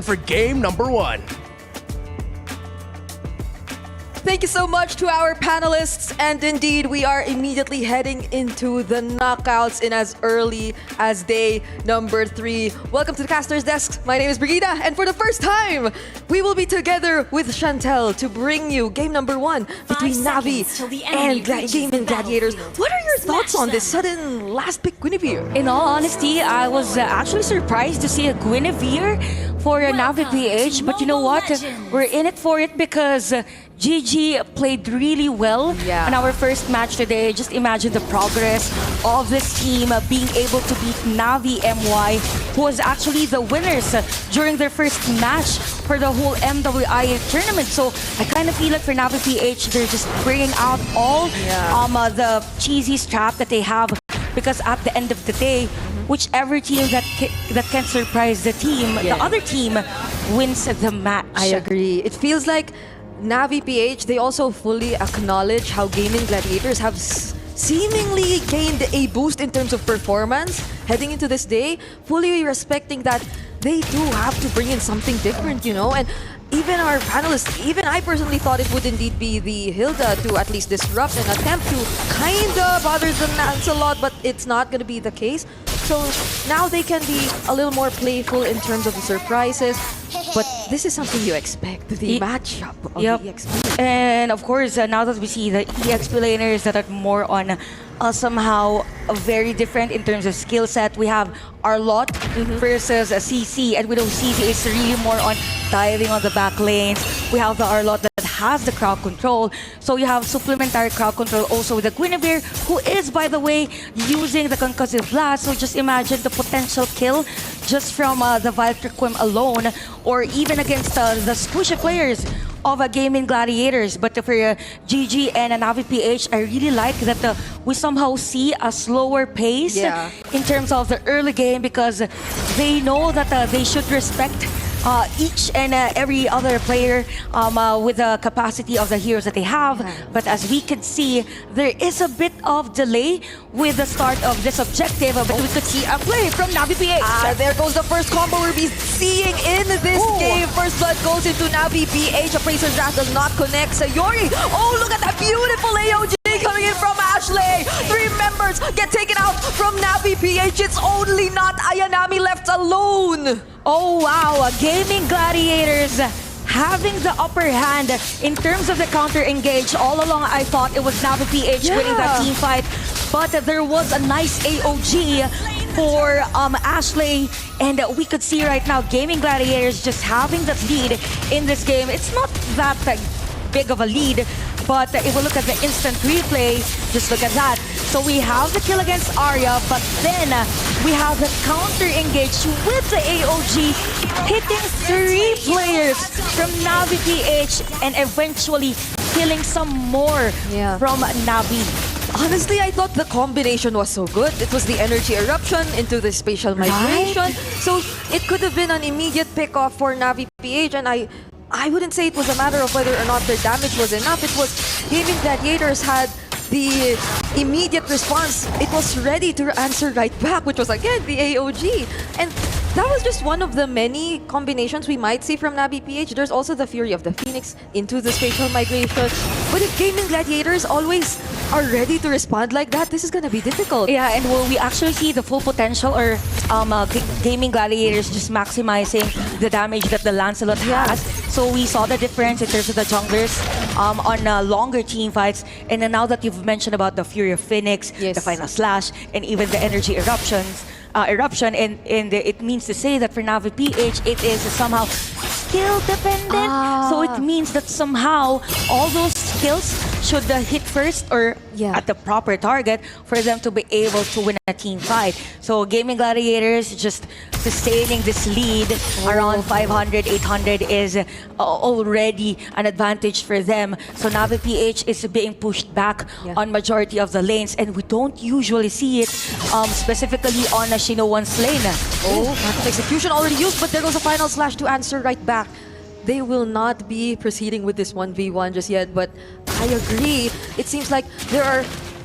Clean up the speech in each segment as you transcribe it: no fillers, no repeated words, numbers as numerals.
for game number 1. Thank you so much to our panelists, and indeed we are immediately heading into the knockouts in as early as day number 3. Welcome to the Caster's Desk. My name is Brigida, and for the first time, we will be together with Chantel to bring you game number 1 between Navi and Gaimin Gladiators. What are your thoughts on this sudden last pick Guinevere? In all honesty, I was actually surprised to see a Guinevere for a Navi PH, but you know what? We're in it for it because GG played really well in our first match today. Just imagine the progress of this team being able to beat Navi MY, who was actually the winners during their first match for the whole MWI tournament. So I kind of feel like for Navi PH, they're just bringing out all the cheesy strap that they have, because at the end of the day, whichever team that can surprise the team, the other team wins the match. I agree. It feels like Navi PH, they also fully acknowledge how Gaimin Gladiators have seemingly gained a boost in terms of performance heading into this day, fully respecting that they do have to bring in something different, you know. And even our panelists, even I personally thought it would indeed be the Hilda to at least disrupt and attempt to kind of bother the Lancelot, but it's not going to be the case. So now they can be a little more playful in terms of the surprises. But this is something you expect, the matchup of the EXP. And of course, now that we see the EXP laners that are more on somehow very different in terms of skill set, we have Arlot versus CC, and we know CC is really more on diving on the back lanes. We have the Arlot that has the crowd control, so you have supplementary crowd control also with the Guinevere, who is, by the way, using the concussive blast. So just imagine the potential kill just from the Valtriquim alone, or even against the squishy players of a Gaimin Gladiators. But for GG and Navi PH, I really like that we somehow see a slower pace in terms of the early game, because they know that they should respect each and every other player with the capacity of the heroes that they have. But as we can see, there is a bit of delay with the start of this objective, but we could see a play from Navi PH. There goes the first combo we'll be seeing in this game. First blood goes into Navi PH. Appraiser's Wrath does not connect. Sayori, oh, look at that beautiful AOG coming in from Ashley. 3 members get taken out from Navi PH. It's only not Ayanami left alone. Oh wow, Gaimin Gladiators having the upper hand in terms of the counter engage. All along I thought it was Navi PH winning that team fight, but there was a nice AOG for Ashley, and we could see right now Gaimin Gladiators just having the lead in this game. It's not that big of a lead, but if we look at the instant replay, just look at that. So we have the kill against Arya, but then we have the counter engage with the AOG, hitting 3 players from Navi PH and eventually killing some more from Navi. Honestly, I thought the combination was so good. It was the energy eruption into the spatial migration. So it could have been an immediate pick-off for Navi PH, and I wouldn't say it was a matter of whether or not their damage was enough. It was Gaimin Gladiators had the immediate response. It was ready to answer right back, which was again the AOG. And that was just one of the many combinations we might see from Navi PH. There's also the Fury of the Phoenix into the spatial migration. But if Gaimin Gladiators always are ready to respond like that, this is going to be difficult. Yeah, and will we actually see the full potential, or Gaimin Gladiators just maximizing the damage that the Lancelot has? So we saw the difference in terms of the junglers on longer team fights. And then now that you've mentioned about the Fury of Phoenix, the Final Slash, and even the energy eruption, and it means to say that for Navi PH, it is somehow skill dependent. So it means that somehow all those skills should hit first, or at the proper target for them to be able to win a team fight. So Gaimin Gladiators just sustaining this lead around 500, 800 is already an advantage for them. So Navi PH is being pushed back on majority of the lanes, and we don't usually see it specifically on a Shinowan's lane. Oh, Natus execution already used, but there goes a Final Slash to answer right back. They will not be proceeding with this 1v1 just yet, but I agree. It seems like there are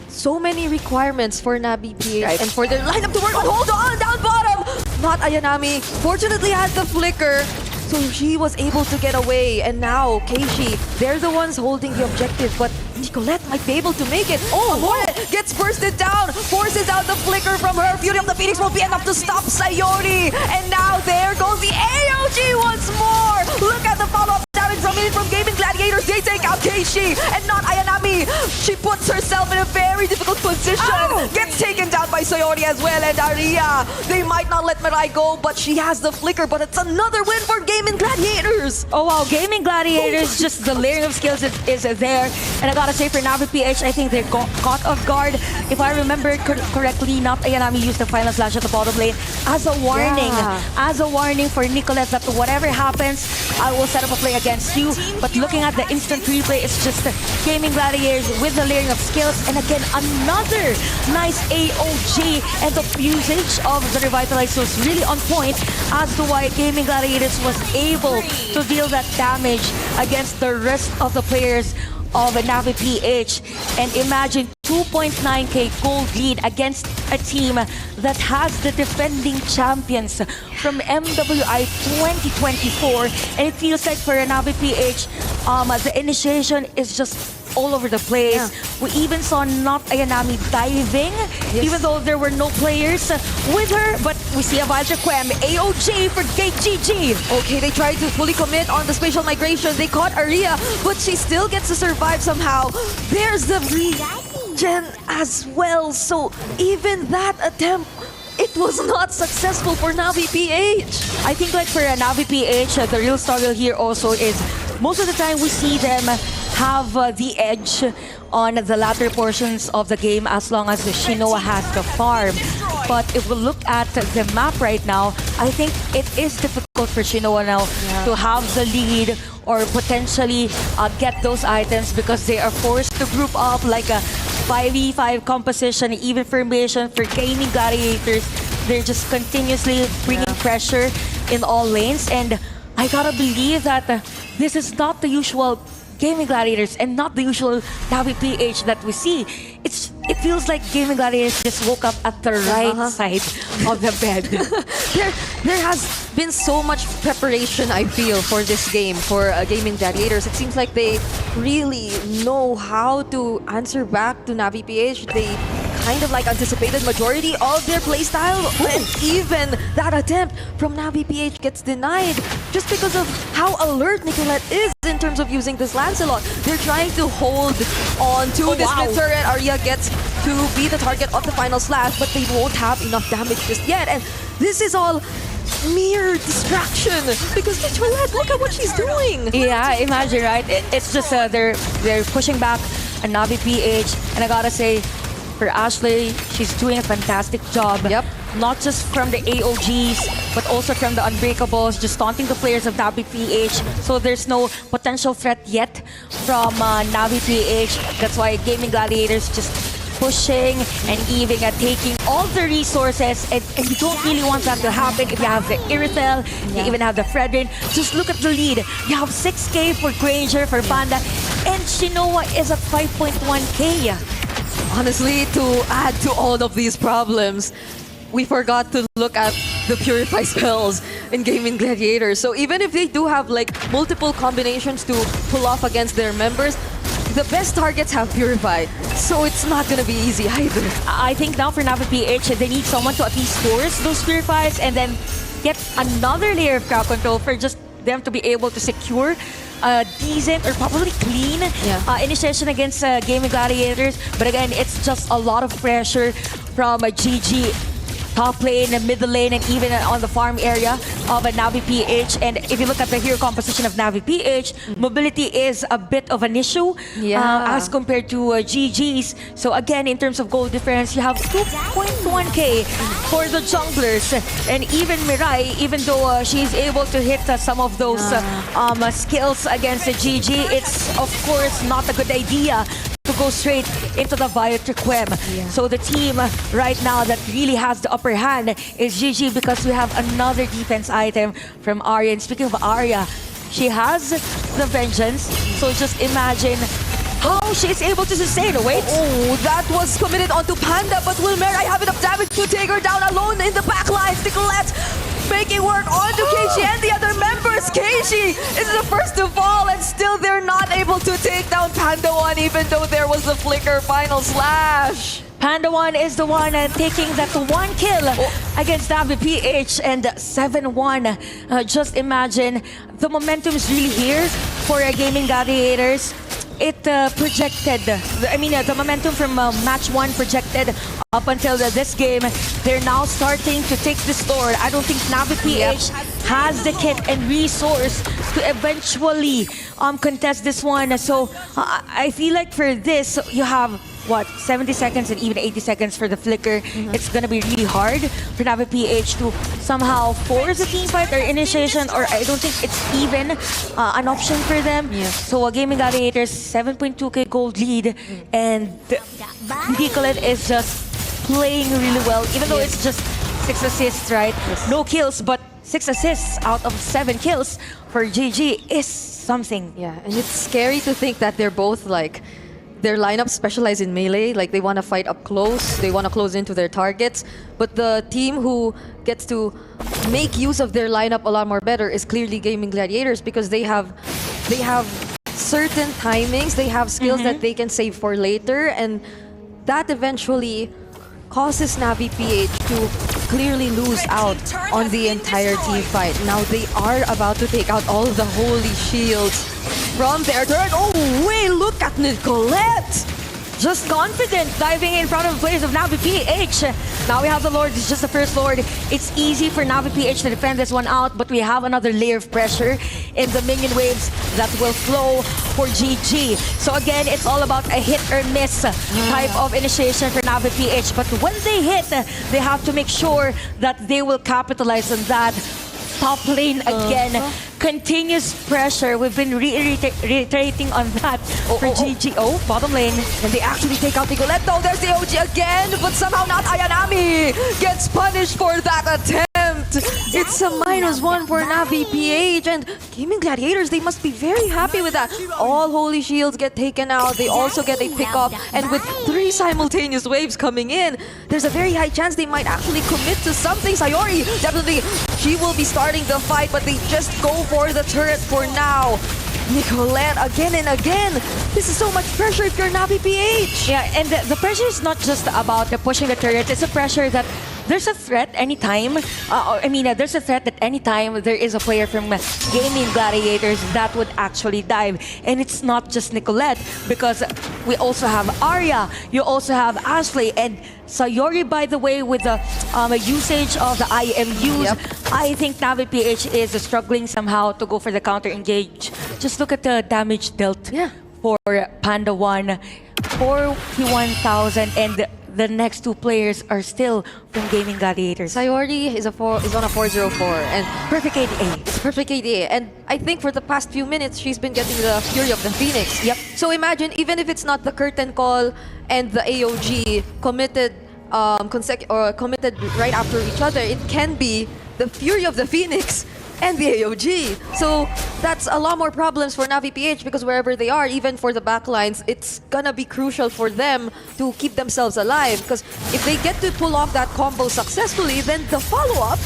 so many requirements for Navi PH and for their lineup to work. But hold on, down bottom! Not Ayanami. Fortunately has the flicker. So she was able to get away. And now, Keishi, they're the ones holding the objective. But Nicolette might be able to make it. Oh, Amore gets bursted down, forces out the flicker from her. Fury of the Phoenix will be enough to stop Sayori. And now there goes the AOG once more. Look at the follow-up damage from Gaimin Gladiators. They take out Keishi and not Ayanami. She puts herself in a very difficult position. Gets taken down by Sayori as well. And Aria, they might not let Mirai go, but she has the flicker. But it's another win for Gaimin Gladiators. Oh wow, Gaming Gladiators, just the layering of skills is there. And I gotta say for Navi PH, I think they're caught off guard. If I remember correctly, not Ayanami used the final slash at the bottom lane as a warning. As a warning for Nicolette that whatever happens, I will set up a play against you. But looking at the instant replay, it's just Gaming Gladiators with the layering of skills. And again, another nice AOG, and the usage of the Revitalize was really on point as to why Gaming Gladiators was able to deal that damage against the rest of the players of Navi PH. And imagine 2.9k gold lead against a team that has the defending champions from MWI 2024. And it feels like for Navi PH, the initiation is just all over the place. We even saw not Ayanami diving, even though there were no players with her. But we see a Vincere AOG for Gate GG. Okay, they tried to fully commit on the spatial migration. They caught Aria, but she still gets to survive somehow. There's the regen as well. So even that attempt, it was not successful for Navi PH. I think like for Navi PH, the real struggle here also is most of the time we see them have the edge on the latter portions of the game as long as the Shinoa has the farm. But if we look at the map right now, I think it is difficult for Shinoa now to have the lead or potentially get those items because they are forced to group up like a 5v5 composition, even formation for Gaming Gladiators. They're just continuously bringing pressure in all lanes. And I gotta believe that this is not the usual Gaming Gladiators and not the usual Navi PH that we see. It feels like Gaming Gladiators just woke up at the right side of the bed. there has been so much preparation, I feel, for this game, for Gaming Gladiators. It seems like they really know how to answer back to Navi PH. They kind of like anticipated majority of their playstyle, and even that attempt from Navi PH gets denied just because of how alert Nicolette is in terms of using this Lancelot. They're trying to hold on to this mid turret. Arya gets to be the target of the final slash, but they won't have enough damage just yet. And this is all mere distraction because Nicolette, look at what she's doing. Yeah, imagine, right? It's just they're pushing back a Navi PH, and I gotta say, for Ashley, she's doing a fantastic job. Not just from the AOGs, but also from the Unbreakables, just taunting the players of Navi PH. So there's no potential threat yet from Navi PH. That's why Gaming Gladiators just pushing and even taking all the resources. And you don't really want that to happen if you have the Irithel, you even have the Fredrin. Just look at the lead. You have 6k for Granger, for Panda, and Shinoa is at 5.1k. Honestly, to add to all of these problems, we forgot to look at the Purify spells in Gaming Gladiators. So even if they do have like multiple combinations to pull off against their members, the best targets have Purify. So it's not gonna be easy either. I think now for Navi PH, they need someone to at least force those Purifies and then get another layer of crowd control for just them to be able to secure decent or probably clean initiation against Gaming Gladiators. But again, it's just a lot of pressure from GG top lane, middle lane, and even on the farm area of a Navi PH. And if you look at the hero composition of Navi PH, mobility is a bit of an issue as compared to GG's. So again, in terms of goal difference, you have 2.1k for the junglers. And even Mirai, even though she's able to hit some of those skills against the GG, it's of course not a good idea to go straight into the Viatriquem. So the team right now that really has the upper hand is GG because we have another defense item from Arya. And speaking of Arya, she has the Vengeance. So just imagine how she is able to sustain. Wait. Oh, that was committed onto Panda, but will Mirai have enough damage to take her down alone in the backlines? Nicolette making work onto Keishi and the other members. course, Keishi is the first to fall, and still they're not able to take down Panda 1, even though there was the flicker final slash. Panda 1 is the one taking that one kill against Navi PH and 7-1. Just imagine, the momentum is really here for Gaming Gladiators. It projected, the momentum from match 1 projected up until this game. They're now starting to take this Lord. I don't think Navi PH has the kit and resource to eventually contest this one. So I feel like for this, you have 70 seconds and even 80 seconds for the flicker. It's gonna be really hard for Navi PH to somehow force a team fight or initiation, or I don't think it's even an option for them. So Gaming Gladiators 7.2k gold lead, and Nicolette is just playing really well, even though it's just 6 assists, right? No kills, but 6 assists out of 7 kills for GG is something. Yeah, and it's scary to think that they're both like, their lineups specialize in melee, like they want to fight up close, they want to close into their targets, but the team who gets to make use of their lineup a lot more better is clearly Gaming Gladiators, because they have certain timings, they have skills that they can save for later, and that eventually causes Navi PH to clearly lose out on the entire team fight. Now they are about to take out all of the holy shields from their turret. Oh wait, look at Nicolette! Just confident, diving in front of the players of Navi PH. Now we have the Lord, it's just the first Lord. It's easy for Navi PH to defend this one out, but we have another layer of pressure in the minion waves that will flow for GG. So again, it's all about a hit or miss type of initiation for Navi PH. But when they hit, they have to make sure that they will capitalize on that. Top lane again, continuous pressure. We've been reiterating on that for GG. Oh, bottom lane. And they actually take out Nicolette though. There's the OG again, but somehow not Ayanami gets punished for that attempt. It's a -1 for Navi PH, and Gaming Gladiators, they must be very happy with that. All holy shields get taken out. They also get a pickup, and with 3 simultaneous waves coming in, there's a very high chance they might actually commit to something. Sayori, definitely, she will be starting the fight, but they just go for the turret for now. Nicolette again and again. This is so much pressure if you're Navi PH. Yeah, and the pressure is not just about pushing the turret. It's a pressure that there's a threat anytime. There's a threat that anytime there is a player from Gaming Gladiators that would actually dive. And it's not just Nicolette, because we also have Arya, you also have Ashley, and Sayori, by the way, with the usage of the IMUs. I think Navi PH is struggling somehow to go for the counter engage. Just look at the damage dealt for Panda 1, 41,000, and the next 2 players are still from Gaming Gladiators. Sayori is on a 404, and Perfect KDA. it's perfect KDA. And I think for the past few minutes, she's been getting the Fury of the Phoenix. Yep. So imagine, even if it's not the curtain call and the AOG committed committed right after each other, it can be the Fury of the Phoenix and the AOG. So that's a lot more problems for Navi PH, because wherever they are, even for the backlines, it's gonna be crucial for them to keep themselves alive. Because if they get to pull off that combo successfully, then the follow-up,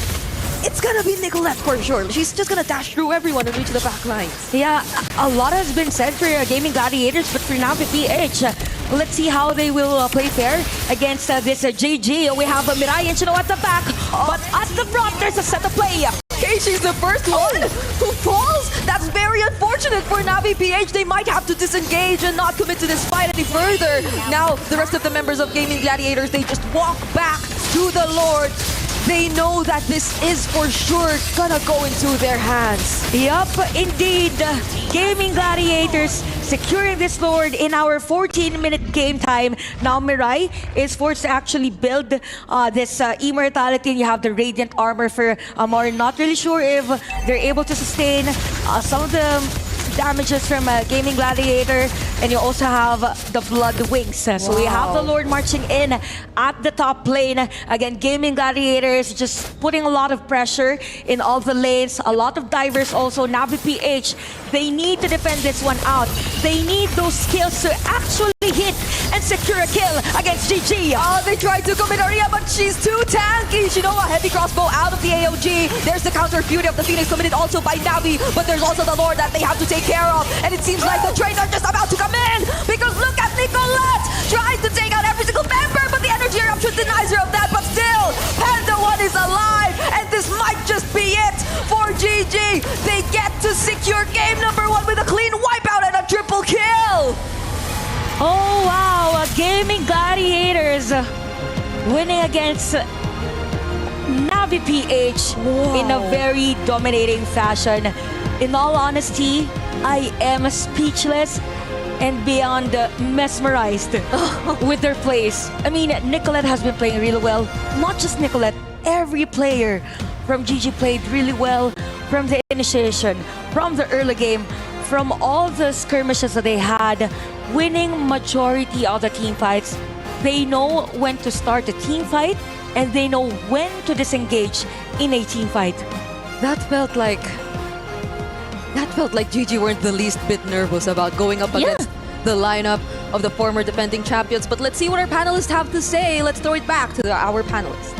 it's gonna be Nicolette for sure. She's just gonna dash through everyone and reach the backlines. Yeah, a lot has been said for Gaming Gladiators, but for Navi PH, let's see how they will play fair against this GG. We have Mirai and Shino at the back, but at the front, there's a set of play. She's the first one who falls. That's very unfortunate for Navi PH. They might have to disengage and not commit to this fight any further. Now, the rest of the members of Gaming Gladiators, they just walk back to the Lord. They know that this is for sure gonna go into their hands. Yup, indeed. Gaming Gladiators securing this Lord in our 14-minute game time. Now Mirai is forced to actually build this immortality. You have the Radiant Armor for Amor. Not really sure if they're able to sustain some of the damages from Gaming Gladiator, and you also have the Blood Wings. So we have the Lord marching in at the top lane. Again, Gaming Gladiators just putting a lot of pressure in all the lanes. A lot of divers also. Navi PH, they need to defend this one out. They need those skills to actually hit and secure a kill against GG. Oh, they tried to commit Aria, but she's too tanky. You know, a heavy crossbow out of the AOG. There's the counter beauty of the Phoenix committed also by Navi, but there's also the Lord that they have to take care of. And it seems like the trains are just about to come in, because look at Nicolette trying to take out every single member, but the energy eruption denies her of that. But still, Panda 1 is alive, and this might just be it for GG. They get to secure game number 1 with a clean wipeout and a triple kill. Oh wow, Gaming Gladiators winning against Navi PH in a very dominating fashion. In all honesty, I am speechless and beyond mesmerized with their plays. I mean, Nicolette has been playing really well. Not just Nicolette, every player from GG played really well from the initiation, from the early game, from all the skirmishes that they had, winning majority of the team fights. They know when to start a team fight, and they know when to disengage in a team fight. That felt like GG weren't the least bit nervous about going up against the lineup of the former defending champions. But let's see what our panelists have to say. Let's throw it back to our panelists.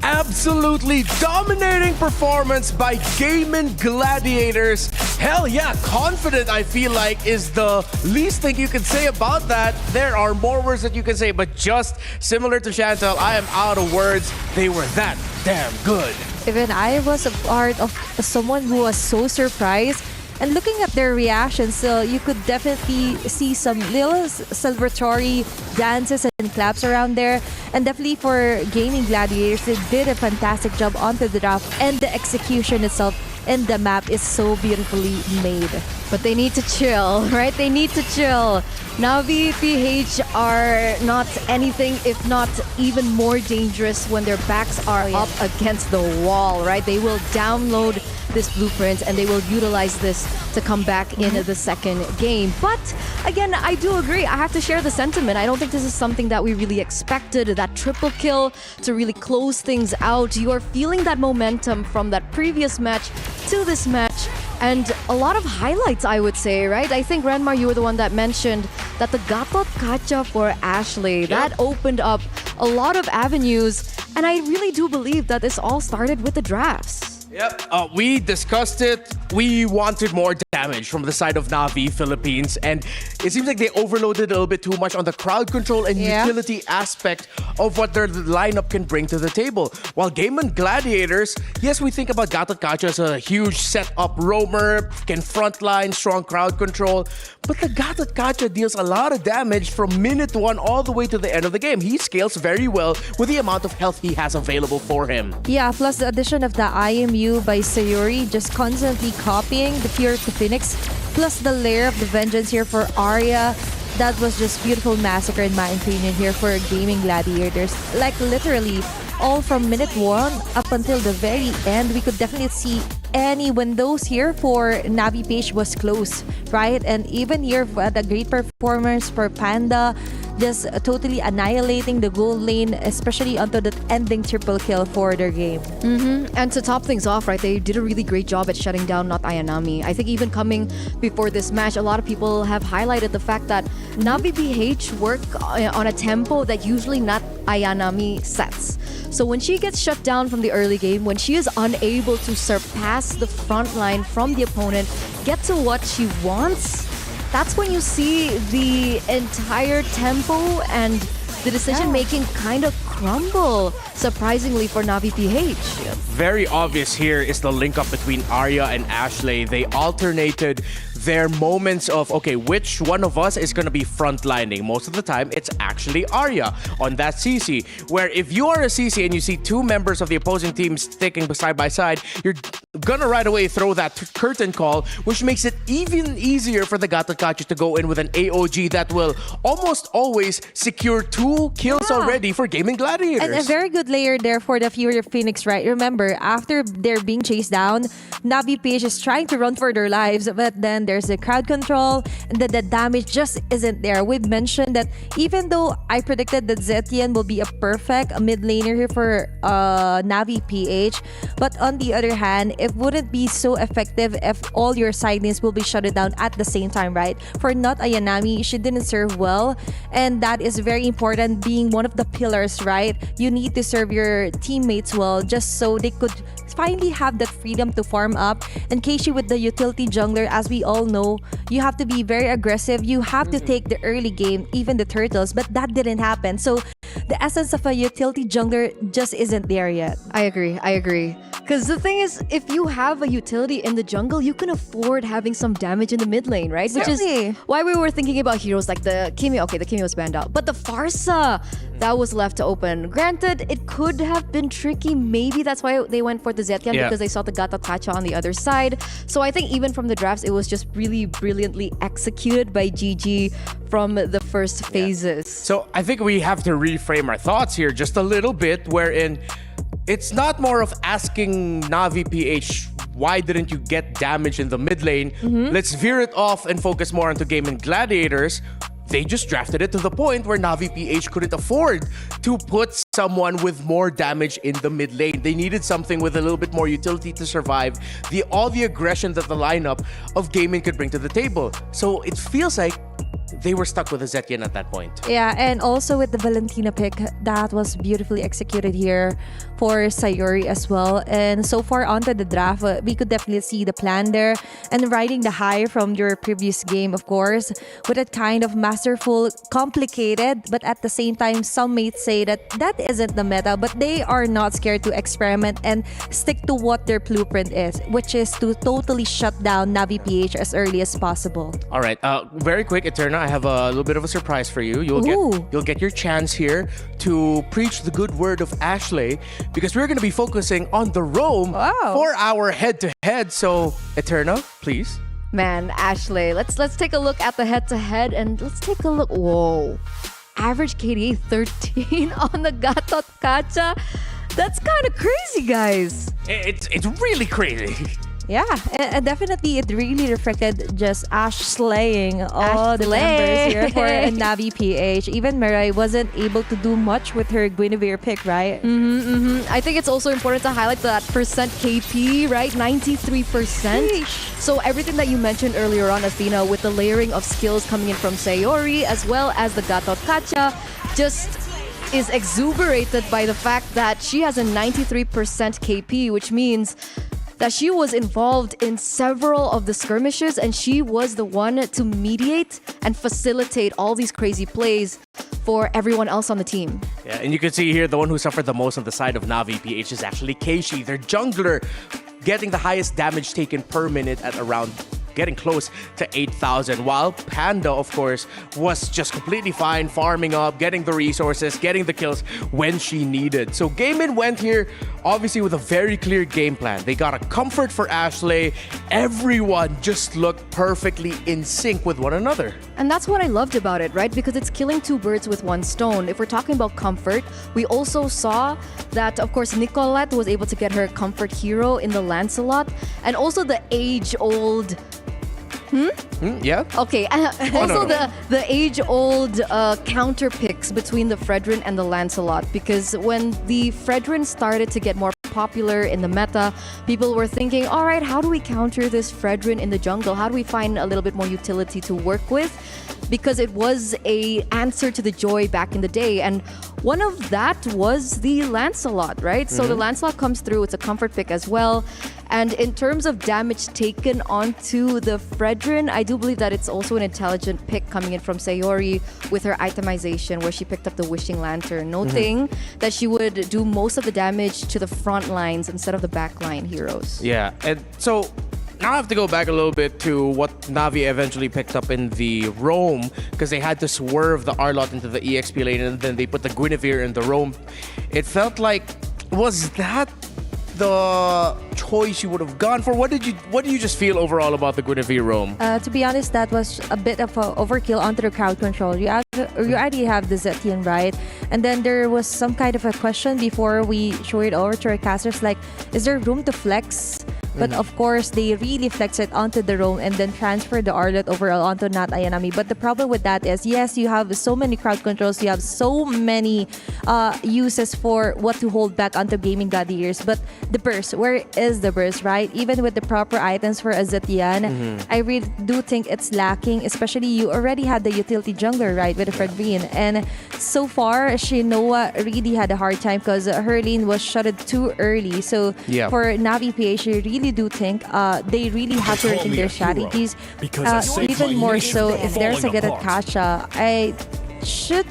Absolutely dominating performance by Gaimin Gladiators. Hell yeah, confident I feel like is the least thing you can say about that. There are more words that you can say, but just similar to Chantal, I am out of words. They were that damn good. Even I was a part of someone who was so surprised. And looking at their reactions, you could definitely see some little celebratory dances and claps around there. And definitely for Gaming Gladiators, they did a fantastic job onto the draft. And the execution itself and the map is so beautifully made. But they need to chill, right? They need to chill. Navi PH are not anything if not even more dangerous when their backs are up against the wall, right? They will download this blueprint and they will utilize this to come back in the second game. But again, I do agree. I have to share the sentiment. I don't think this is something that we really expected, that triple kill to really close things out. You are feeling that momentum from that previous match to this match. And a lot of highlights, I would say, right? I think, Renmar, you were the one that mentioned that the Gatot Kacha for Ashley, that opened up a lot of avenues. And I really do believe that this all started with the drafts. Yep, we discussed it. We wanted more damage from the side of Navi Philippines, and it seems like they overloaded a little bit too much on the crowd control and utility aspect of what their lineup can bring to the table. While Gaimin Gladiators, yes, we think about Gatot Kacha as a huge setup roamer, can frontline, strong crowd control, but the Gatot Kacha deals a lot of damage from minute 1 all the way to the end of the game. He scales very well with the amount of health he has available for him. Yeah, plus the addition of the IMU by Sayuri, just constantly copying the Pure to Phoenix, plus the layer of the vengeance here for Arya. That was just beautiful massacre in my opinion here for Gaming Gladiators. Like literally all from minute 1 up until the very end, we could definitely see any windows here for Navi Page was close, right? And even here the great performance for Panda, just totally annihilating the gold lane, especially onto the ending triple kill for their game. And to top things off, right, they did a really great job at shutting down Not Ayanami. I think even coming before this match, a lot of people have highlighted the fact that Navi PH work on a tempo that usually Not Ayanami sets. So when she gets shut down from the early game, when she is unable to surpass the front line from the opponent, get to what she wants, that's when you see the entire tempo and the decision-making kind of crumble, surprisingly, for Navi PH. Very obvious here is the link up between Arya and Ashley. They alternated their moments of, okay, which one of us is going to be frontlining? Most of the time, it's actually Arya on that CC. Where if you are a CC and you see 2 members of the opposing team sticking side by side, you're gonna right away throw that curtain call, which makes it even easier for the Gatot Kacha to go in with an AOG that will almost always secure 2 kills already for Gaming Gladiators. And a very good layer there for the Fury of Phoenix, right? Remember, after they're being chased down, Navi PH is trying to run for their lives, but then there's the crowd control and the damage just isn't there. We've mentioned that even though I predicted that Zetian will be a perfect mid laner here for Navi PH, but on the other hand, it wouldn't be so effective if all your side lanes will be shut down at the same time, right? For not Ayanami, she didn't serve well, and that is very important, being one of the pillars, right? You need to serve your teammates well just so they could finally have that freedom to farm up. And Keishi with the utility jungler, as we all know, you have to be very aggressive. You have to take the early game, even the turtles, but that didn't happen. So the essence of a utility jungler just isn't there yet. I agree. Because the thing is, if you have a utility in the jungle, you can afford having some damage in the mid lane, right? Which is why we were thinking about heroes like the Kimi. Okay, the Kimi was banned out. But the Farsa, that was left open. Granted, it could have been tricky. Maybe that's why they went for the Zetian, because they saw the Gata Tacha on the other side. So I think even from the drafts, it was just really brilliantly executed by GG from the first phases. So I think we have to reframe our thoughts here just a little bit, wherein it's not more of asking Navi PH, why didn't you get damage in the mid lane? Let's veer it off and focus more onto Gaimin Gladiators. They just drafted it to the point where Navi PH couldn't afford to put someone with more damage in the mid lane. They needed something with a little bit more utility to survive all the aggression that the lineup of Gaimin could bring to the table. So it feels like they were stuck with a Zetian at that point. Yeah, and also with the Valentina pick, that was beautifully executed here for Sayuri as well. And so far onto the draft, we could definitely see the plan there. And riding the high from your previous game, of course, with that kind of masterful, complicated, but at the same time, some may say that that isn't the meta, but they are not scared to experiment and stick to what their blueprint is, which is to totally shut down Navi PH as early as possible. All right, very quick, Eterna, I have a little bit of a surprise for you. You'll get your chance here to preach the good word of Ashley, because we're going to be focusing on the roam for our head-to-head. So, Eterna, please. Man, Ashley, let's take a look at the head-to-head, and let's take a look. Whoa, average KDA 13 on the Gatot Kacha. That's kind of crazy, guys. It's really crazy. Yeah, and definitely it really reflected just Ash slaying all the members here for Navi PH. Even Mirai wasn't able to do much with her Guinevere pick, right? I think it's also important to highlight that percent KP, right? 93%. Sheesh. So everything that you mentioned earlier on, Athena, with the layering of skills coming in from Sayori as well as the Gatot Kacha, just is exuberated by the fact that she has a 93% KP, which means that she was involved in several of the skirmishes, and she was the one to mediate and facilitate all these crazy plays for everyone else on the team. Yeah, and you can see here the one who suffered the most on the side of Navi PH is actually Keishi, their jungler, getting the highest damage taken per minute at around getting close to 8,000, while Panda, of course, was just completely fine, farming up, getting the resources, getting the kills when she needed. So Gaimin went here, obviously, with a very clear game plan. They got a comfort for Ashley. Everyone just looked perfectly in sync with one another. And that's what I loved about it, right? Because it's killing two birds with one stone. If we're talking about comfort, we also saw that, of course, Nicolette was able to get her comfort hero in the Lancelot, and also the age-old... Yeah. Okay. Also, the age-old counter picks between the Fredrin and the Lancelot, because when the Fredrin started to get more popular in the meta, people were thinking, all right, how do we counter this Fredrin in the jungle? How do we find a little bit more utility to work with? Because it was a answer to the Joy back in the day, and one of that was the Lancelot, right? So the Lancelot comes through. It's a comfort pick as well. And in terms of damage taken onto the Fredrin, I do believe that it's also an intelligent pick coming in from Sayori with her itemization, where she picked up the Wishing Lantern, noting that she would do most of the damage to the front lines instead of the back line heroes. Yeah, and so now I have to go back a little bit to what Navi eventually picked up in the roam, because they had to swerve the Arlott into the EXP lane, and then they put the Guinevere in the roam. It felt like, was that the choice you would have gone for? What did you just feel overall about the Guinevere roam? To be honest, that was a bit of an overkill onto the crowd control. You already have the Zetian, right? And then there was some kind of a question before we show it over to our casters, like, is there room to flex? But of course, they really flex it onto the roam and then transfer the Arlet overall onto Not Ayanami. But the problem with that is, yes, you have so many crowd controls, you have so many uses for what to hold back onto Gaming Gladiators. But the burst, where is the burst, right? Even with the proper items for Azetian, I really do think it's lacking, especially you already had the utility jungler, right, with the Fredrine. And so far, Shinoa really had a hard time because her lane was shutted too early. So for Navi PH, you really do think they really have to rethink their strategies. Even more so if there's a get at Kasha, I should...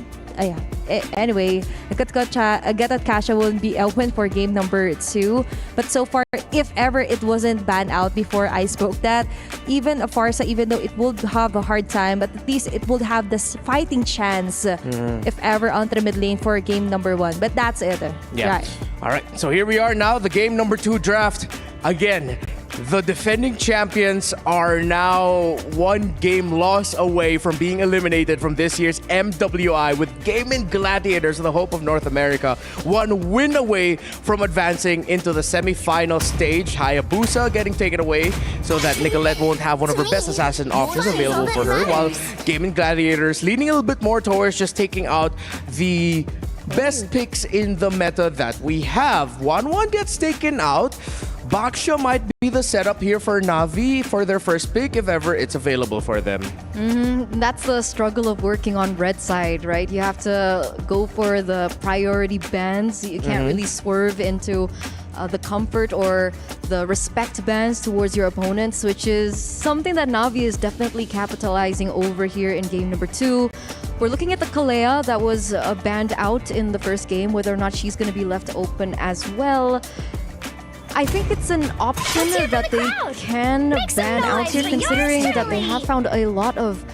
Anyway, Get at Kasha will be open for game number 2. But so far, if ever it wasn't banned out before I spoke that, even Farsa, even though it would have a hard time, but at least it would have this fighting chance if ever onto the mid lane for game number 1. But that's it. Yeah. Right. All right. So here we are now, the game number 2 draft. Again, the defending champions are now one game loss away from being eliminated from this year's MWI, with Gaimin Gladiators, the hope of North America, one win away from advancing into the semi-final stage. Hayabusa getting taken away so that Nicolette won't have one of her best assassin options available for her, while Gaimin Gladiators leaning a little bit more towards just taking out the best picks in the meta that we have. 1-1 gets taken out. Baksha might be the setup here for Navi for their first pick, if ever it's available for them. That's the struggle of working on red side, right? You have to go for the priority bans. You can't really swerve into the comfort or the respect bans towards your opponents, which is something that Navi is definitely capitalizing over here in game number 2. We're looking at the Kalea that was banned out in the first game, whether or not she's going to be left open as well. I think it's an option that they can ban out here, considering that they have found a lot of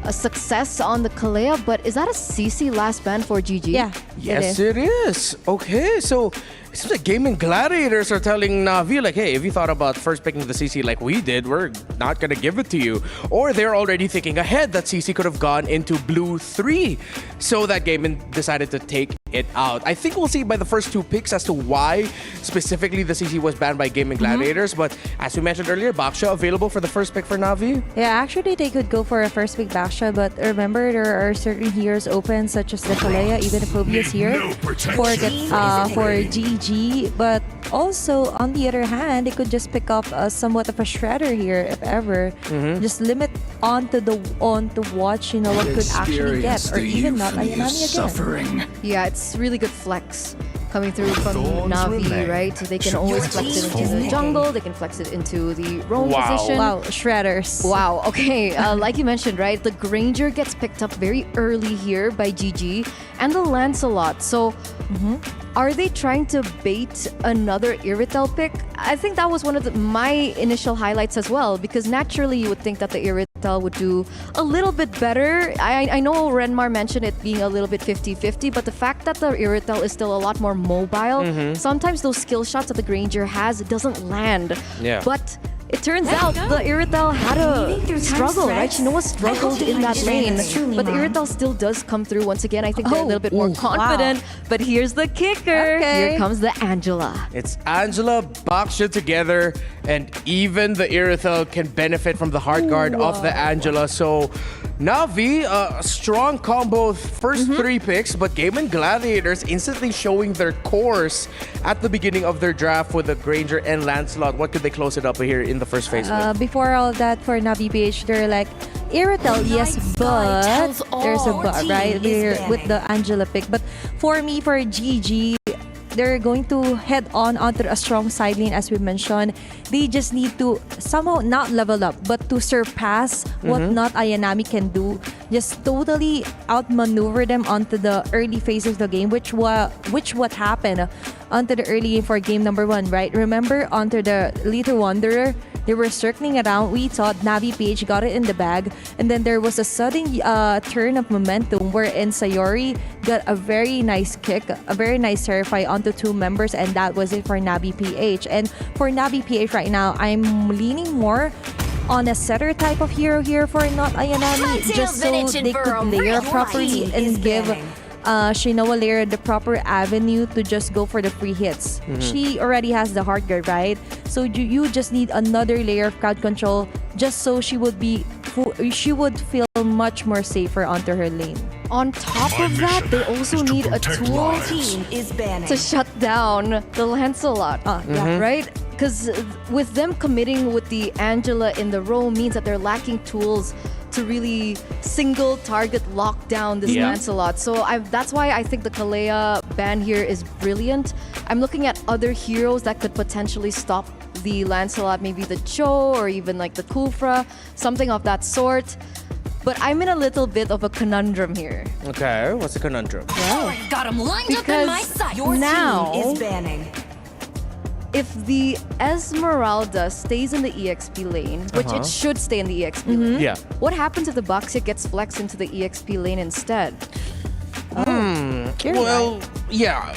success on the Kalea. But is that a CC last ban for GG? Yeah. Yes, it is. Okay, so it seems like Gaming Gladiators are telling Navi, like, hey, if you thought about first picking the CC like we did, we're not going to give it to you. Or they're already thinking ahead that CC could have gone into Blue 3. So that Gaming decided to take it out. I think we'll see by the first 2 picks as to why specifically the CC was banned by Gaming Gladiators. But as we mentioned earlier, Baksha available for the first pick for Navi. Yeah, actually they could go for a first pick Baksha, but remember there are certain heroes open, such as the Kalea, even the Phobius here for GG. But also on the other hand, they could just pick up somewhat of a shredder here, if ever. Just limit on to watch, you know, what could actually get, or even not Ayanami again. Yeah, it's really good flex coming through from Navi, right? So they can always flex it into the jungle, they can flex it into the roam position. Wow, shredders. Wow, okay. Like you mentioned, right? The Granger gets picked up very early here by GG, and the Lancelot. So, are they trying to bait another Iritel pick? I think that was one of my initial highlights as well, because naturally you would think that the Iritel would do a little bit better. I know Renmar mentioned it being a little bit 50-50, but the fact that the Iritel is still a lot more mobile, sometimes those skill shots that the Granger has doesn't land. Yeah. But it turns out the Iritel had a struggle, right? Shinoa struggled in that lane, but the Iritel still does come through once again. I think they're a little bit more confident, but here's the kicker. Here comes the Angela. It's Angela, Baksha together, and even the Iritel can benefit from the hard guard of the Angela. So Navi, a strong combo first 3 picks, but Gaimin Gladiators instantly showing their course at the beginning of their draft with the Granger and Lancelot. What could they close it up here in the first phase with? Before all that, for Navi PH, they're like, Iritel, yes, but there's a but, right? With the Angela pick. But for me, for GG, they're going to head onto a strong side lane, as we mentioned. They just need to somehow not level up, but to surpass what not Ayanami can do. Just totally outmaneuver them onto the early phases of the game, which what happened onto the early game for game number 1, right? Remember, onto the Little Wanderer, They were circling around. We thought Navi PH got it in the bag. And then there was a sudden turn of momentum wherein Sayori got a very nice kick, a very nice Terrify onto two members, and that was it for Navi PH. And for Navi PH right now, I'm leaning more on a setter type of hero here for not Ayanami, just so they could layer properly and give Shinoa Lair the proper avenue to just go for the free hits. She already has the hard guard, right? So you just need another layer of crowd control just so she would feel much more safer onto her lane. On top of that, they also need a tool to shut down the Lancelot. Right? Because with them committing with the Angela in the row means that they're lacking tools to really single target lock down this Lancelot. So that's why I think the Kalea ban here is brilliant. I'm looking at other heroes that could potentially stop the Lancelot, maybe the Cho or even like the Kufra, something of that sort. But I'm in a little bit of a conundrum here. Okay, what's the conundrum? Got him lined Because up in my sight. Your now, team is banning. if the Esmeralda stays in the EXP lane, which it should stay in the EXP lane, Yeah. what happens if the Baxia gets flexed into the EXP lane instead? Well, yeah.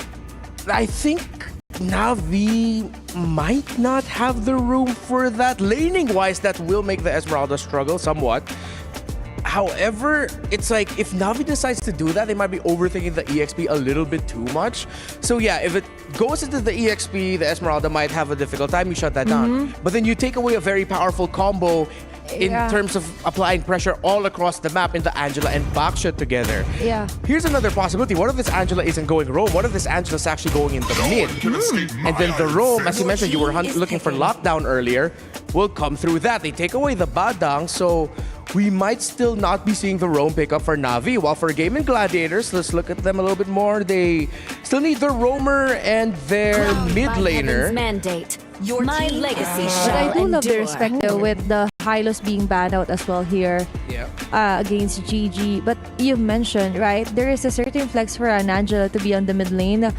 I think Navi might not have the room for that. Laning-wise, that will make the Esmeralda struggle somewhat. However, it's like if Navi decides to do that, they might be overthinking the EXP a little bit too much. So yeah, if it goes into the EXP, the Esmeralda might have a difficult time. You shut that down. But then you take away a very powerful combo in terms of applying pressure all across the map in the Angela and Baxia together. Yeah. Here's another possibility. What if this Angela isn't going roam? What if this Angela's actually going in the mid? And then the roam, as you mentioned, you were looking for lockdown earlier, will come through that. They take away the Badang, so we might still not be seeing the roam pick up for Navi. While for Gaimin Gladiators, let's look at them a little bit more. They still need their roamer and their mid laner. Mandate. Your my legacy But I do love the respect though with the Hylos being banned out as well here against GG. But you mentioned, right, there is a certain flex for an Angela to be on the mid lane.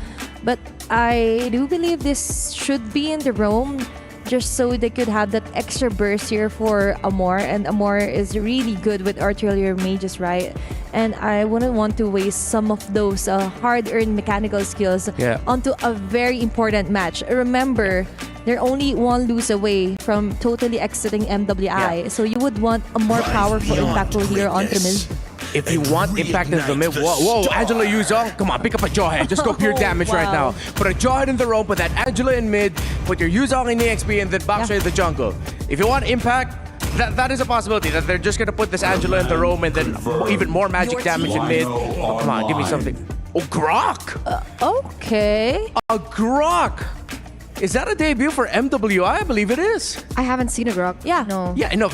But I do believe this should be in the roam just so they could have that extra burst here for Amor. And Amor is really good with artillery mages, right? And I wouldn't want to waste some of those hard-earned mechanical skills onto a very important match. Remember, they're only one lose away from totally exiting MWI. So you would want a more powerful, impactful hero onto mid. If you want impact in the mid, whoa, Angela Yuzong, come on, pick up a Jawhead. Just go pure damage right now. Put a Jawhead in the roam, put that Angela in mid, put your Yuzong in the XP, and then Baxia in the jungle. If you want impact, that is a possibility, that they're just gonna put this Angela in the roam and then even more magic damage in mid. Oh, come on, give me something. Oh, Grok! Okay. A Grok! Is that a debut for MWI? I believe it is. I haven't seen a Grok. Yeah. No. Yeah, no,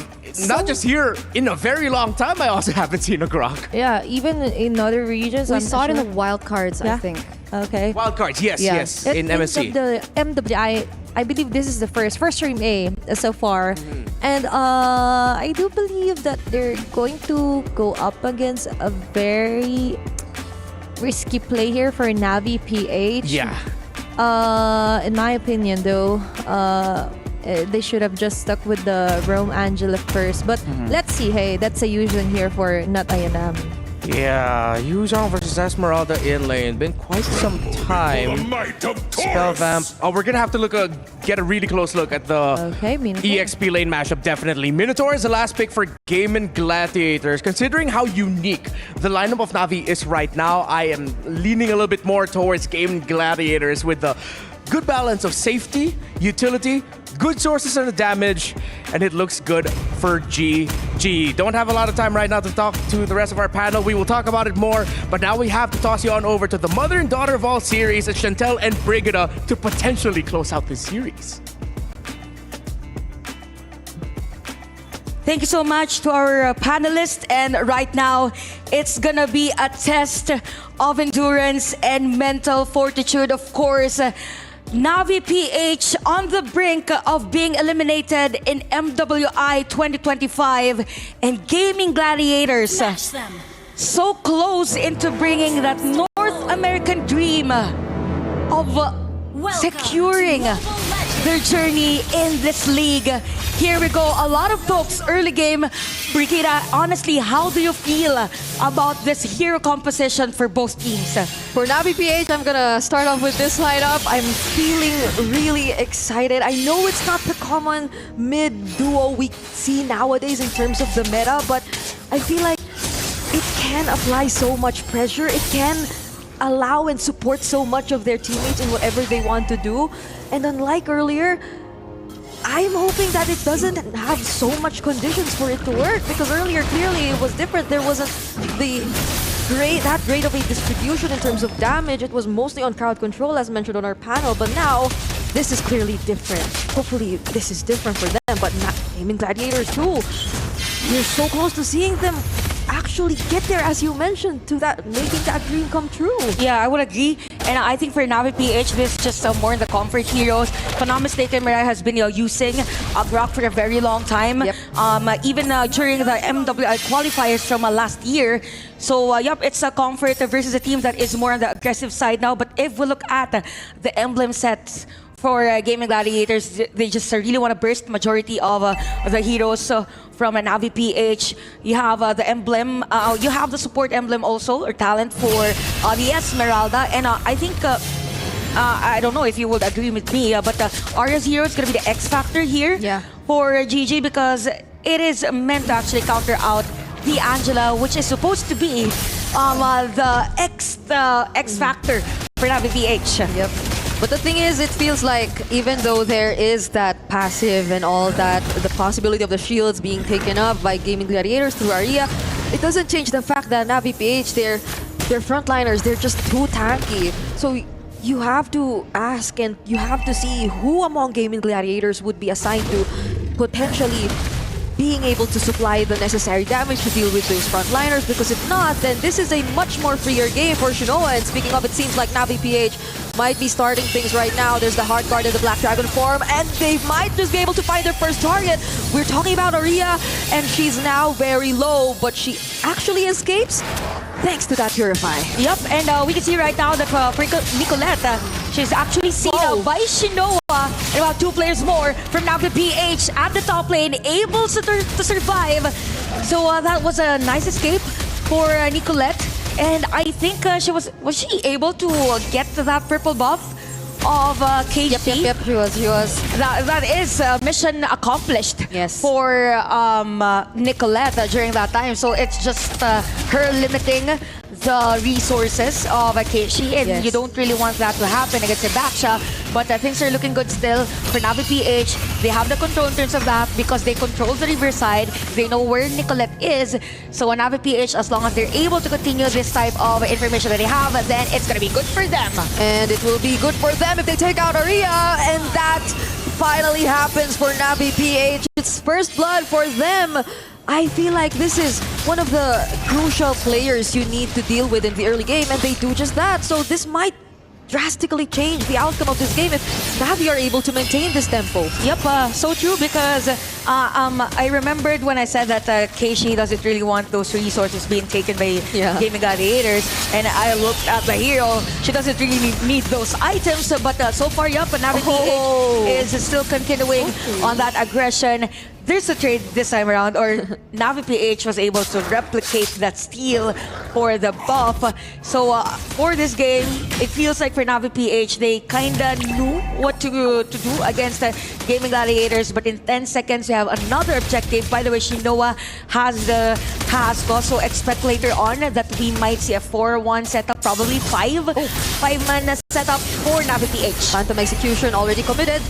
not just here. In a very long time, I also haven't seen a Grok. Yeah, even in other regions. We saw it in the wild cards, I think. Okay. Wild cards, yes, in MSC. The MWI, I believe this is the first stream A so far. And I do believe that they're going to go up against a very risky play here for Navi PH. Yeah. In my opinion, though, they should have just stuck with the Rome Angela first. But let's see. Hey, that's a Yuuzhan here for not Ayanami. Yeah, Yuzong versus Esmeralda in lane. Been quite some time. Spell Vamp. Oh, we're gonna have to get a really close look at the EXP lane mashup, definitely. Minotaur is the last pick for Gaimin Gladiators. Considering how unique the lineup of Navi is right now, I am leaning a little bit more towards Gaimin Gladiators with the good balance of safety, utility, good sources of the damage, and it looks good for GG. Don't have a lot of time right now to talk to the rest of our panel. We will talk about it more, but now we have to toss you on over to the mother and daughter of all series, Chantel and Brigida, to potentially close out this series. Thank you so much to our panelists. And right now, it's gonna be a test of endurance and mental fortitude, of course. Navi PH on the brink of being eliminated in MWI 2025, and Gaimin Gladiators so close into bringing that North American dream of securing their journey in this league. Here we go. A lot of folks, early game. Brigida, honestly, how do you feel about this hero composition for both teams? For Navi PH, I'm gonna start off with this lineup. I'm feeling really excited. I know it's not the common mid-duo we see nowadays in terms of the meta, but I feel like it can apply so much pressure. It can allow and support so much of their teammates in whatever they want to do. And unlike earlier, I'm hoping that it doesn't have so much conditions for it to work, because earlier clearly it was different. There wasn't that great of a distribution in terms of damage. It was mostly on crowd control, as mentioned on our panel, but now this is clearly different. Hopefully this is different for them, but not Gaimin Gladiators too. You're so close to seeing them actually get there, as you mentioned, to that, making that dream come true. Yeah, I would agree. And I think for Navi PH, this is just more in the comfort heroes. If I'm not mistaken, Mirai has been using Grok for a very long time. Yep. Even during the MWI qualifiers from last year. So, yep, it's a comfort versus a team that is more on the aggressive side now. But if we look at the emblem sets for Gaimin Gladiators, they just really want to burst majority of the heroes from Navi PH. You have the emblem, you have the support emblem also, or talent for the Esmeralda. And I think, I don't know if you would agree with me, but Arya's hero is going to be the X factor here for GG, because it is meant to actually counter out the Angela, which is supposed to be the X factor for Navi PH. Yep. But the thing is, it feels like even though there is that passive and all that, the possibility of the shields being taken up by Gaimin Gladiators through Arya, it doesn't change the fact that Navi PH, they're frontliners, they're just too tanky. So you have to ask and you have to see who among Gaimin Gladiators would be assigned to potentially being able to supply the necessary damage to deal with those frontliners, because if not, then this is a much more freer game for Shinoa. And speaking of, it seems like Navi PH might be starting things right now. There's the Hard Guard and the Black Dragon form, and they might just be able to find their first target. We're talking about Arya, and she's now very low, but she actually escapes thanks to that Purify. Yep, and we can see right now that for Nicolette, she's actually seen by Shinoa and about 2 players more from Navi PH at the top lane, able to survive. So that was a nice escape for Nicolette. And I think was she able to get to that purple buff of KG? Yep, she was. That is mission accomplished for Nicolette during that time. So it's just her limiting the resources of Keishi, and you don't really want that to happen against Ibaksha. But things are looking good still for Navi PH. They have the control in terms of that because they control the river side. They know where Nicolette is. So Navi PH, as long as they're able to continue this type of information that they have, then it's going to be good for them. And it will be good for them if they take out Arya. And that finally happens for Navi PH. It's first blood for them. I feel like this is one of the crucial players you need to deal with in the early game, and they do just that. So this might drastically change the outcome of this game if Navi are able to maintain this tempo. Yep, so true, because I remembered when I said that Keishi doesn't really want those resources being taken by Gaimin Gladiators, and I looked at the hero. She doesn't really need those items, but so far, Navi PH is still continuing on that aggression. There's a trade this time around, or Navi PH was able to replicate that steal for the buff. So for this game, it feels like for Navi PH, they kinda knew what to do against the Gaimin Gladiators. But in 10 seconds, we have another objective. By the way, Shinoa has the task. Also expect later on that we might see a 4-1 setup, probably 5-man setup for Navi PH. Phantom execution already committed,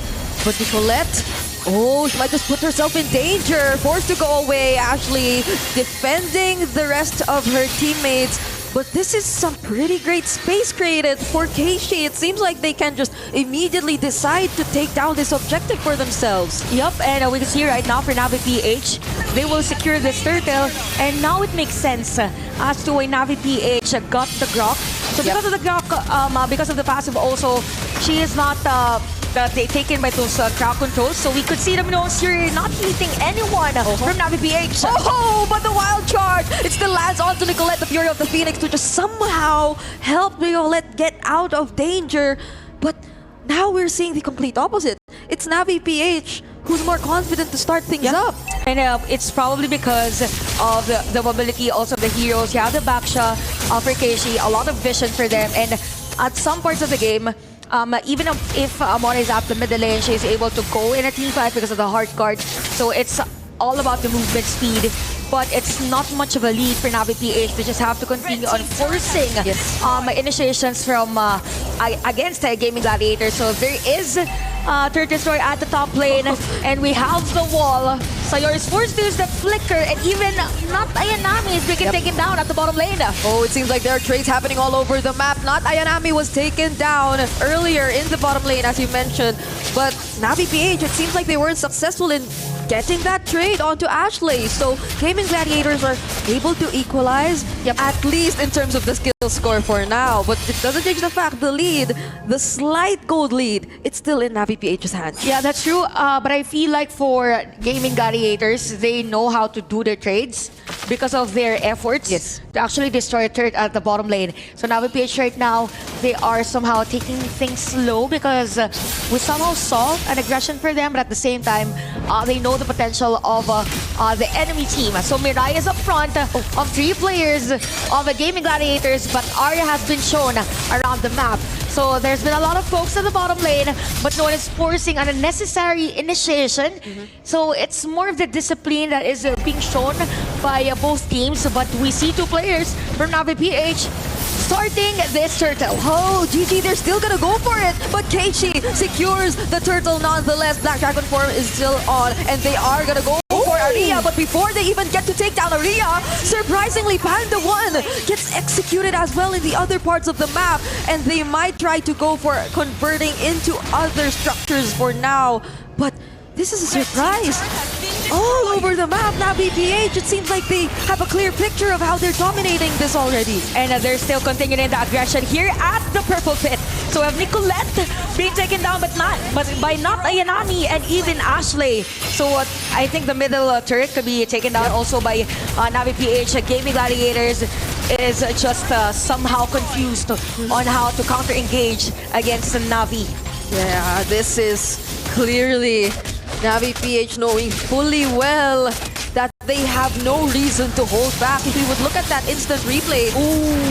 but Nicolette, she might just put herself in danger. Forced to go away, Ashley defending the rest of her teammates. But this is some pretty great space created for Keishi. It seems like they can just immediately decide to take down this objective for themselves. Yep, and we can see right now for Navi PH, they will secure this turtle. And now it makes sense as to why Navi PH got the Grok. So because of the Grok, because of the passive also, she is not taken by those crowd controls. So we could see them, you're not hitting anyone from Navi PH. But the wild charge! It still lands onto Nicolette, the Fury of the Phoenix, to just somehow help Nicolette get out of danger. But now we're seeing the complete opposite. It's Navi PH who's more confident to start things up. And it's probably because of the mobility also of the heroes. You have the Baksha for Keishi, a lot of vision for them. And at some parts of the game, even if Amore is up the middle lane, she is able to go in a team fight because of the hard guard. So it's all about the movement speed. But it's not much of a lead for Navi PH. They just have to continue on forcing initiations from against Gaimin Gladiators. So there is Turret Destroy at the top lane, and we have the wall. Sayor is forced to use the flicker, and even not Ayanami is being taken down at the bottom lane. Oh, it seems like there are trades happening all over the map. Not Ayanami was taken down earlier in the bottom lane, as you mentioned. But Navi PH, it seems like they weren't successful in getting that trade onto Ashley. So Gaimin Gladiators are able to equalize, at least in terms of the skill score for now. But it doesn't change the fact, the lead, the slight gold lead, it's still in Navi PH's hands. Yeah, that's true. But I feel like for Gaimin Gladiators, they know how to do their trades because of their efforts to actually destroy a turret at the bottom lane. So Navi PH right now, they are somehow taking things slow because we somehow saw an aggression for them, but at the same time, they know the potential of the enemy team. So Mirai is up front of 3 players of the Gaimin Gladiators, but Arya has been shown around the map. So there's been a lot of folks at the bottom lane, but no one is forcing an unnecessary initiation. So it's more of the discipline that is being shown by both teams. But we see 2 players from Navi PH starting this turtle. Oh, GG, they're still gonna go for it. But Keishi secures the turtle nonetheless. Black Dragon form is still on, and they are gonna go for Aria. But before they even get to take down Aria, surprisingly, Panda 1 gets executed as well in the other parts of the map. And they might try to go for converting into other structures for now. But this is a surprise. All over the map, Navi PH, it seems like they have a clear picture of how they're dominating this already. And they're still continuing the aggression here at the purple pit. So we have Nicolette being taken down, but by not Ayanami and even Ashley. So I think the middle turret could be taken down also by Navi PH. Gaimin Gladiators is just somehow confused on how to counter-engage against Navi. Yeah, this is clearly Navi PH knowing fully well that they have no reason to hold back. If we would look at that instant replay,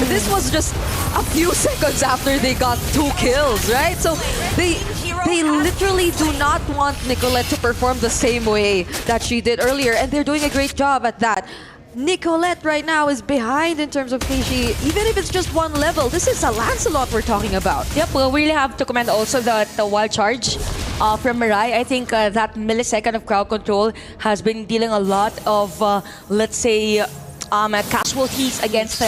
this was just a few seconds after they got 2 kills, right? So they literally do not want Nicolette to perform the same way that she did earlier, and they're doing a great job at that. Nicolette right now is behind in terms of Keishi, even if it's just 1 level. This is a Lancelot we're talking about. Yep, well, we really have to commend also the wild charge from Mirai. I think that millisecond of crowd control has been dealing a lot of, let's say, casualties against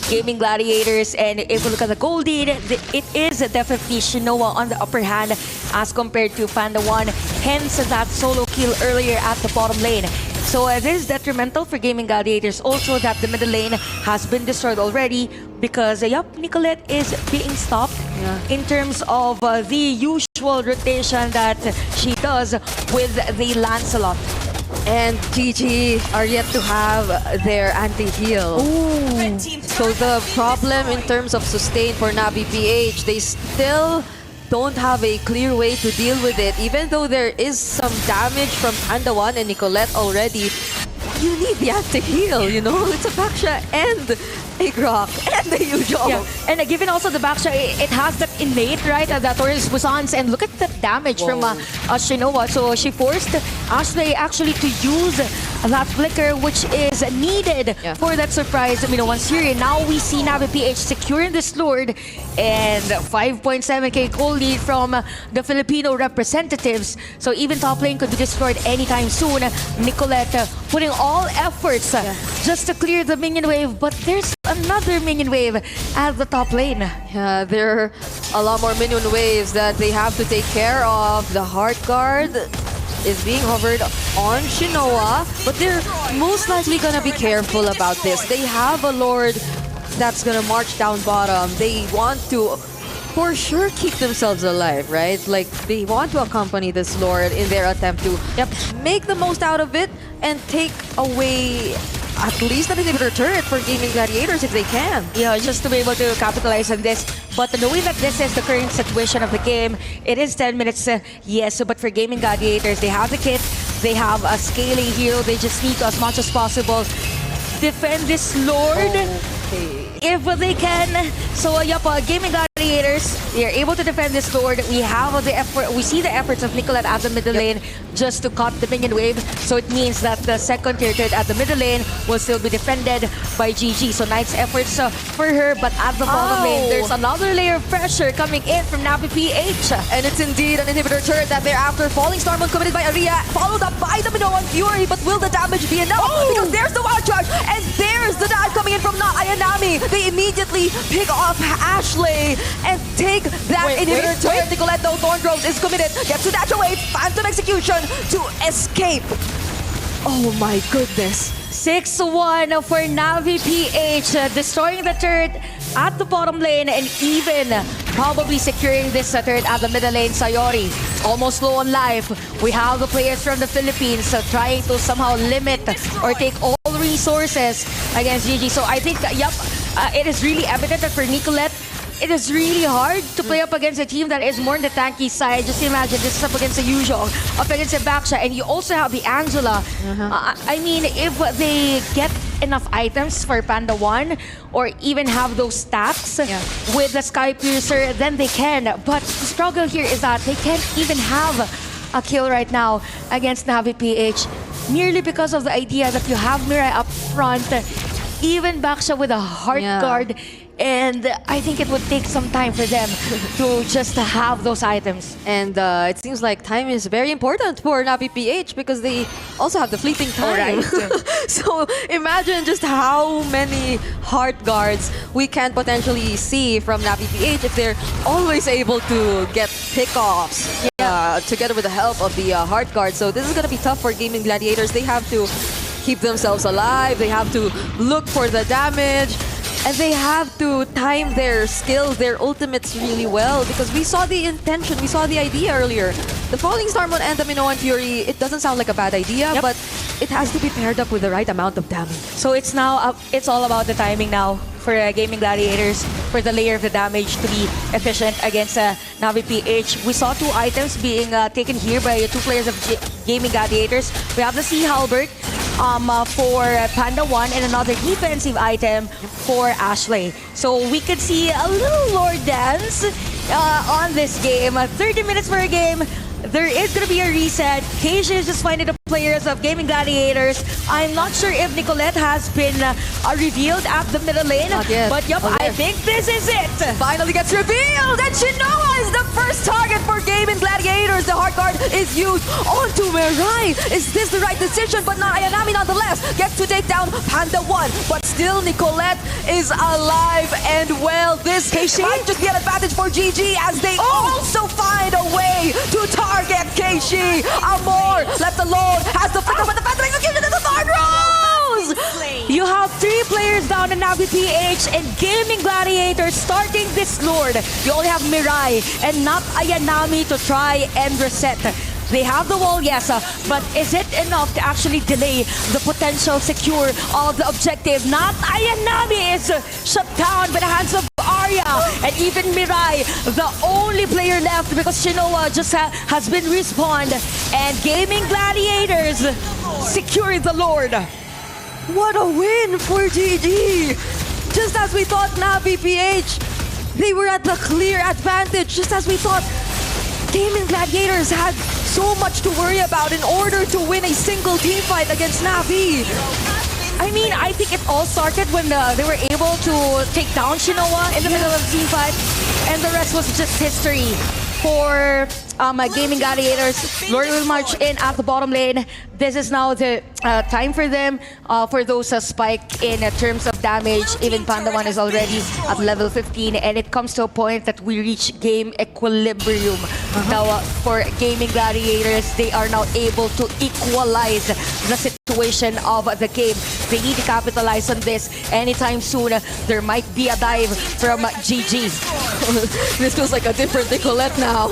Gaimin Gladiators. And if we look at the gold lead, it is definitely Shinoa on the upper hand as compared to Panda 1. Hence that solo kill earlier at the bottom lane. So this is detrimental for Gaimin Gladiators. Also that the middle lane has been destroyed already because, Nicolette is being stopped in terms of the usual rotation that she does with the Lancelot. And GG are yet to have their anti-heal. So the problem in terms of sustain for Navi PH, they still don't have a clear way to deal with it. Even though there is some damage from Panda 1 and Nicolette already, you need the anti-heal, you know? It's a Baksha and a Grok and the usual. Yeah. And given also the Baksha, it has that innate, right? That Taurus Bussans. And look at the damage from Shinoa. So she forced Ashley actually to use that flicker, which is needed for that surprise once here. Now we see Navi PH securing this Lord and 5.7k gold lead from the Filipino representatives. So even top lane could be destroyed anytime soon. Nicolette putting all efforts just to clear the minion wave, but there's another minion wave at the top lane. Yeah, there are a lot more minion waves that they have to take care of. The Heart Guard is being hovered on Shinoa, but they're most likely gonna be careful about this. They have a Lord that's gonna march down bottom. They want to for sure keep themselves alive, right? Like, they want to accompany this Lord in their attempt to make the most out of it and take away at least an inhibitor turret for Gaming Gladiators if they can. Yeah, just to be able to capitalize on this. But knowing that this is the current situation of the game, it is 10 minutes, yes, but for Gaming Gladiators, they have the kit, they have a scaling hero, they just need to, as much as possible, defend this Lord. Okay. If they can. So, Gaming Gladiators, they are able to defend this Lord. We have the effort. We see the efforts of Nicolette at the middle lane just to cut the minion wave. So it means that the second tier turret at the middle lane will still be defended by GG. So nice efforts for her. But at the bottom lane, there's another layer of pressure coming in from Navi PH. And it's indeed an inhibitor turret that they're after. Falling Star Moon committed by Aria, followed up by the Minoan Fury. But will the damage be enough? Because there's the wild charge, and there's the dive coming in from Ayanami. They immediately pick off Ashley and take that inhibitor turret. Nicolette, though, Thorn Groves is committed. Gets to dash away. Phantom Execution to escape. Oh my goodness. 6-1 for Navi PH, destroying the turret at the bottom lane and even probably securing this turret at the middle lane. Sayori, almost low on life. We have the players from the Philippines trying to somehow limit or take all resources against GG. So I think, it is really evident that for Nicolette, it is really hard to play up against a team that is more on the tanky side. Just imagine, this is up against the Yuzhong, up against the Baksha, and you also have the Angela. I mean, if they get enough items for Panda 1 or even have those stats with the Sky Piercer, then they can. But the struggle here is that they can't even have a kill right now against Navi PH, merely because of the idea that you have Mirai up front, even Baksha with a heart guard. And I think it would take some time for them to just have those items. And it seems like time is very important for Navi PH because they also have the fleeting time. So imagine just how many heart guards we can potentially see from Navi PH if they're always able to get pickoffs together with the help of the heart guard. So this is going to be tough for Gaming Gladiators. They have to keep themselves alive. They have to look for the damage. And they have to time their skills, their ultimates really well because we saw the intention, we saw the idea earlier. The Falling Star Moon and the Minoan Fury, it doesn't sound like a bad idea, but it has to be paired up with the right amount of damage. So it's now, it's all about the timing now for Gaming Gladiators, for the layer of the damage to be efficient against Navi PH. We saw 2 items being taken here by 2 players of Gaming Gladiators. We have the Sea Halberd for Panda 1 and another defensive item for Ashley. So we could see a little Lord dance on this game. 30 minutes per game. There is going to be a reset. Keisha is just finding the players of Gaming Gladiators. I'm not sure if Nicolette has been revealed at the middle lane. Not yet. But I think this is it. Finally gets revealed, and Shinoa is the first target for Gaming Gladiators. The heart guard is used onto Mirai. Is this the right decision? But not Ayanami nonetheless. Gets to take down Panda 1. But still Nicolette is alive and well. This might just be an advantage for GG as they also find a way to target Keishi. Amor left alone has the flicker, but the Phantom Execution is the Thorn Rose! You have 3 players down in Navi PH and Gaming Gladiators starting this Lord. You only have Mirai and not Ayanami to try and reset. They have the wall, yes, but is it enough to actually delay the potential secure of the objective? Not Ayanami is shut down by the hands of Arya and even Mirai, the only player left because Shinoa just has been respawned and Gaming Gladiators secure the Lord. What a win for GG! Just as we thought Navi PH, they were at the clear advantage, just as we thought Gaming Gladiators had so much to worry about in order to win a single team fight against Navi. I mean, I think it all started when they were able to take down Shinoa in the middle of the team fight, and the rest was just history for Gaming Gladiators. Lord will march in at the bottom lane. This is now the time for them for those spike in terms of damage. Even Panda 1 is already at level 15 and it comes to a point that we reach game equilibrium. Now for Gaming Gladiators, they are now able to equalize the situation of the game. They need to capitalize on this anytime soon. There might be a dive from GG. This feels like a different Nicolette now.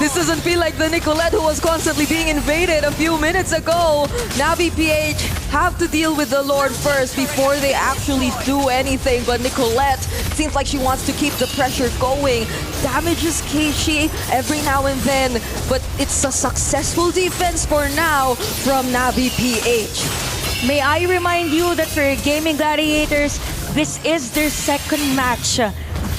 This This doesn't feel like the Nicolette who was constantly being invaded a few minutes ago. Navi PH have to deal with the Lord first before they actually do anything. But Nicolette seems like she wants to keep the pressure going. Damages Keishi every now and then. But it's a successful defense for now from Navi PH. May I remind you that for Gaming Gladiators, this is their second match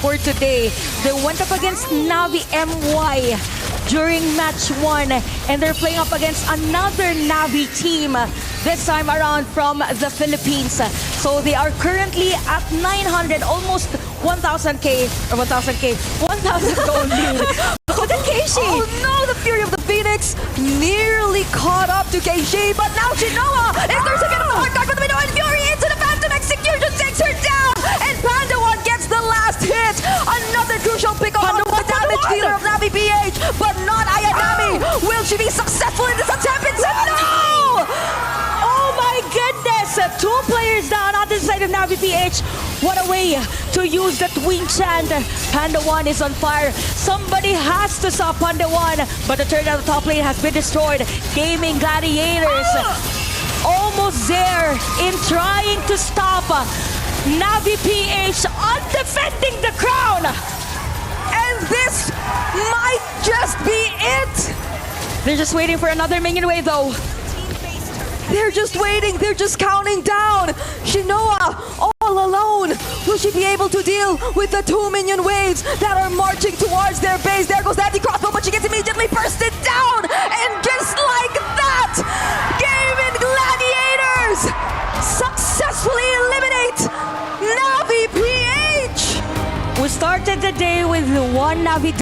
for today. They went up against Navi MY during match 1, and they're playing up against another Navi team, this time around from the Philippines. So they are currently at 900, almost 1,000k, or 1,000 gold lead. Look at Keishi! Oh no, the Fury of the Phoenix nearly caught up to Keishi, but now Shinoa is their second of the hard card with the window, and Fury into the Phantom Execution takes her down, and Panda 1 gets the last hit. Another crucial pick on the damage dealer of Navi PH, but not Ayanami. Will she be successful in this attempt? It's a no! Oh my goodness! 2 players down on this side of Navi PH. What a way to use that wing chant. Panda 1 is on fire. Somebody has to stop Panda 1, but the turn of the top lane has been destroyed. Gaming Gladiators almost there in trying to stop Navi PH on defending the crown. And this might just be it. They're just waiting for another minion wave though. They're just waiting. They're just counting down. Shinoa all alone. Will she be able to deal with the 2 minion waves that are marching towards their base? There goes Daddy Crossbow, but she gets immediately bursted down. And just like that, Gaimin Gladiators successfully eliminate Navi PH. We started the day with 1 Navi